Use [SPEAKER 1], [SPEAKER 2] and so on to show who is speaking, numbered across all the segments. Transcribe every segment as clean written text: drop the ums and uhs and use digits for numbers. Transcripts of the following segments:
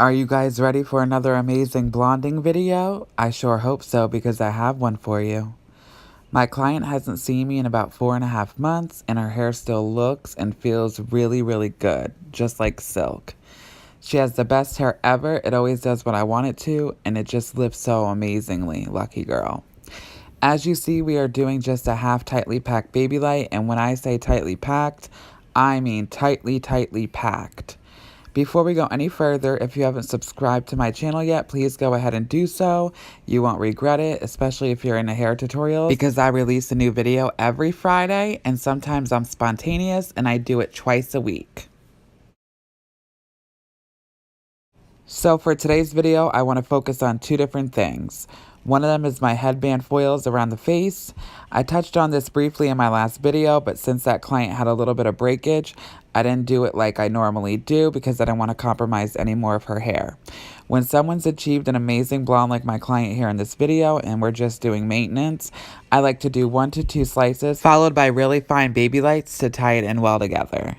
[SPEAKER 1] Are you guys ready for another amazing blonding video? I sure hope so because I have one for you. My client hasn't seen me in about 4.5 months and her hair still looks and feels really good, just like silk. She has the best hair ever, it always does what I want it to, and it just lifts so amazingly, lucky girl. As you see, we are doing just a half tightly packed baby light, and when I say tightly packed, I mean tightly packed. Before we go any further, if you haven't subscribed to my channel yet, please go ahead and do so. You won't regret it, especially if you're into hair tutorials, because I release a new video every Friday, and sometimes I'm spontaneous, and I do it twice a week. So for today's video, I want to focus on two different things. One of them is my headband foils around the face. I touched on this briefly in my last video, but since that client had a little bit of breakage, I didn't do it like I normally do because I didn't want to compromise any more of her hair. When someone's achieved an amazing blonde like my client here in this video and we're just doing maintenance, I like to do 1 to 2 slices followed by really fine baby lights to tie it in well together.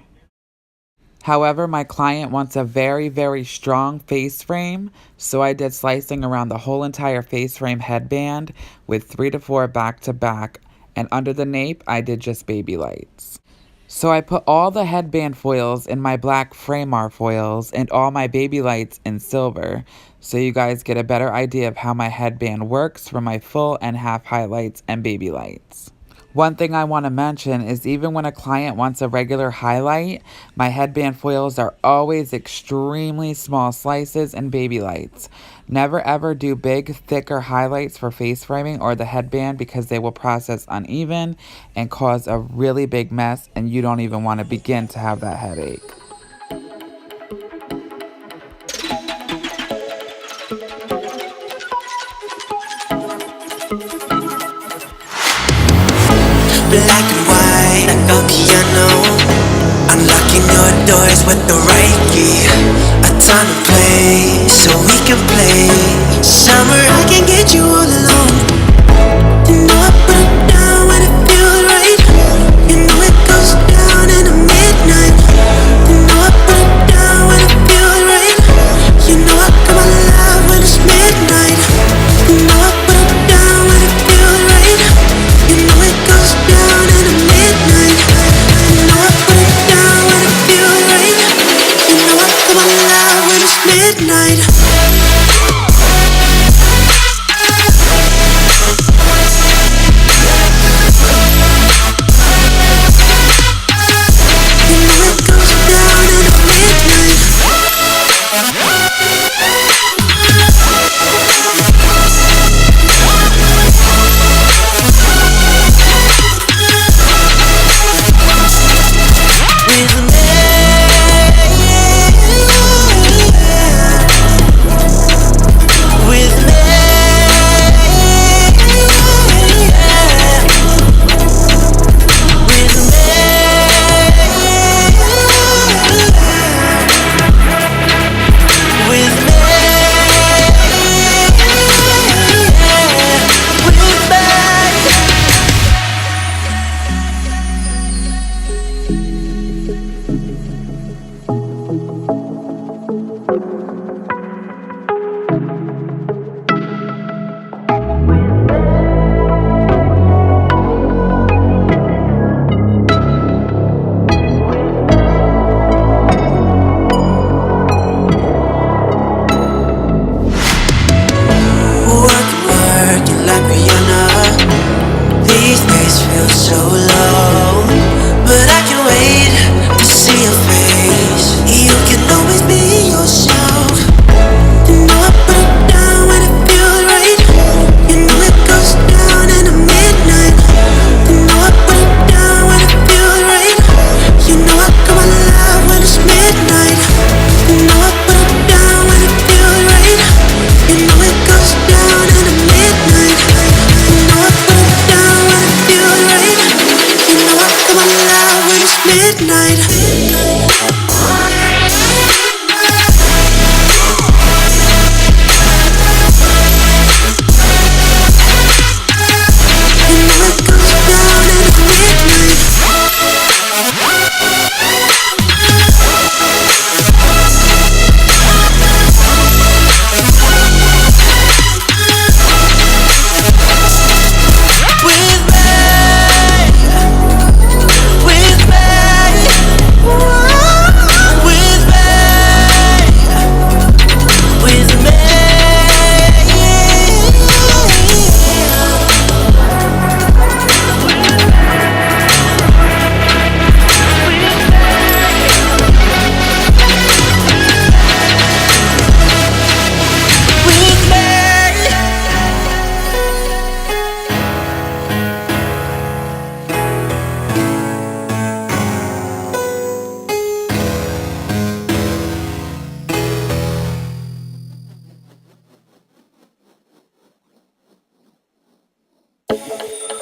[SPEAKER 1] However, my client wants a very strong face frame, so I did slicing around the whole entire face frame headband with 3 to 4 back to back, and under the nape, I did just baby lights. So I put all the headband foils in my black Framar foils and all my baby lights in silver, so you guys get a better idea of how my headband works for my full and half highlights and baby lights. One thing I want to mention is even when a client wants a regular highlight, my headband foils are always extremely small slices and baby lights. Never ever do big, thicker highlights for face framing or the headband because they will process uneven and cause a really big mess, and you don't even want to begin to have that headache.
[SPEAKER 2] Black and white, like a piano. Unlocking your doors with the right key. A ton of play, so we can play. Summer, I can get you all alone. You know I put it down when it feels right. You know it goes down in the midnight. You know I put it down when it feels right. You know I come alive when it's midnight. You know I put it down when it feels right. You know it goes down in the midnight. You know I put it down when it feels right. You know I come alive when it's midnight.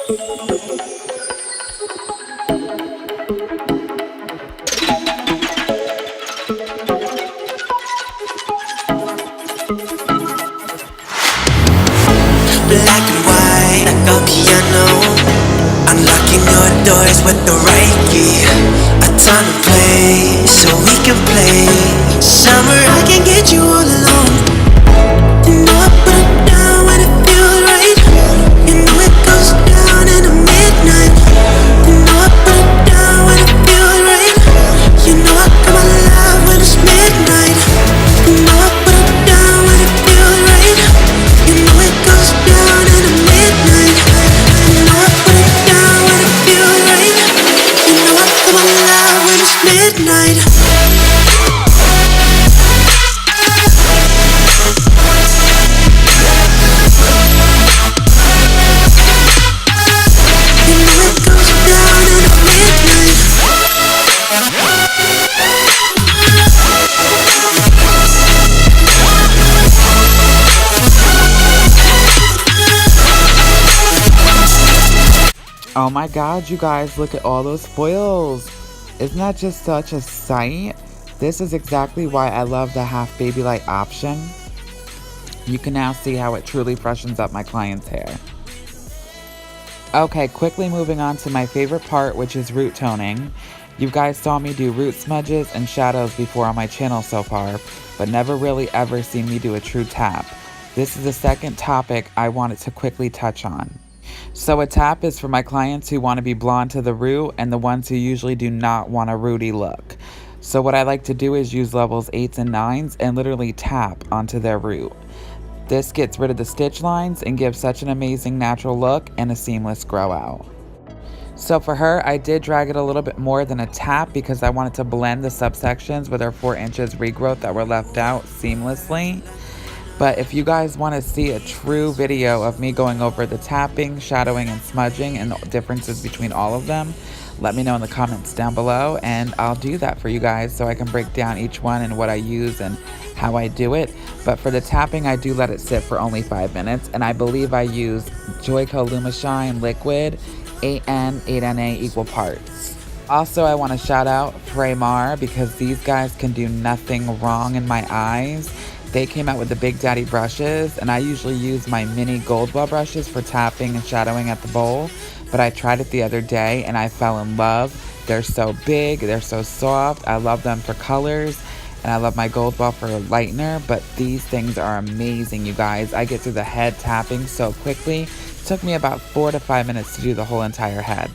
[SPEAKER 2] Black and white, like a piano. Unlocking your doors with the right key. A ton of play, so we can play. Summer, I can get you all alone. You know I put it down when it feels right. You know it goes down in the midnight. You know I put it down when it feels right. You know I come alive when it's midnight. You know I put it down when it feels right. You know it goes down in the midnight. You know I put it down when it feels right. You know I come alive when it's midnight.
[SPEAKER 1] Oh my god, you guys, look at all those foils. Isn't that just such a sight? This is exactly why I love the half baby light option. You can now see how it truly freshens up my client's hair. Okay, quickly moving on to my favorite part, which is root toning. You guys saw me do root smudges and shadows before on my channel so far, but never really ever seen me do a true tap. This is the second topic I wanted to quickly touch on. So a tap is for my clients who want to be blonde to the root and the ones who usually do not want a rooty look. So what I like to do is use levels 8s and 9s and literally tap onto their root. This gets rid of the stitch lines and gives such an amazing natural look and a seamless grow out. So for her, I did drag it a little bit more than a tap because I wanted to blend the subsections with her 4 inches regrowth that were left out seamlessly. But if you guys want to see a true video of me going over the tapping, shadowing, and smudging and the differences between all of them, let me know in the comments down below and I'll do that for you guys so I can break down each one and what I use and how I do it. But for the tapping, I do let it sit for only 5 minutes, and I believe I use Joico Lumshine liquid 8N, 8NA equal parts. Also, I want to shout out Framar because these guys can do nothing wrong in my eyes. They came out with the Big Daddy brushes, and I usually use my mini Goldwell brushes for tapping and shadowing at the bowl, but I tried it the other day and I fell in love. They're so big, they're so soft. I love them for colors, and I love my Goldwell for Lightener, but these things are amazing, you guys. I get through the head tapping so quickly. It took me about 4 to 5 minutes to do the whole entire head.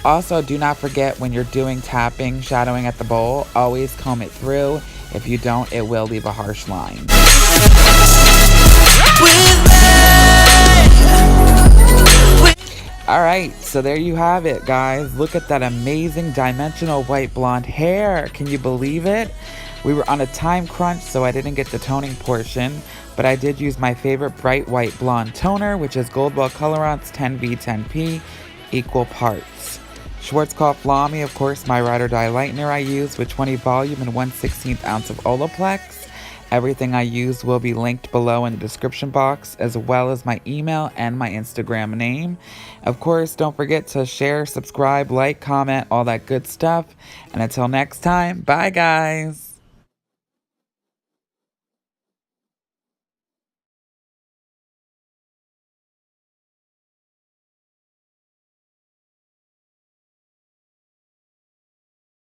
[SPEAKER 1] Also, do not forget when you're doing tapping, shadowing at the bowl, always comb it through. If you don't, it will leave a harsh line. Alright, so there you have it, guys. Look at that amazing dimensional white blonde hair. Can you believe it? We were on a time crunch, so I didn't get the toning portion, but I did use my favorite bright white blonde toner, which is Goldwell Colorance 10V10P, equal parts. Schwarzkopf Lamy, of course, my ride or die lightener I use with 20 volume and 1/16 ounce of Olaplex. Everything I use will be linked below in the description box, as well as my email and my Instagram name. Of course, don't forget to share, subscribe, like, comment, all that good stuff. And until next time, bye guys.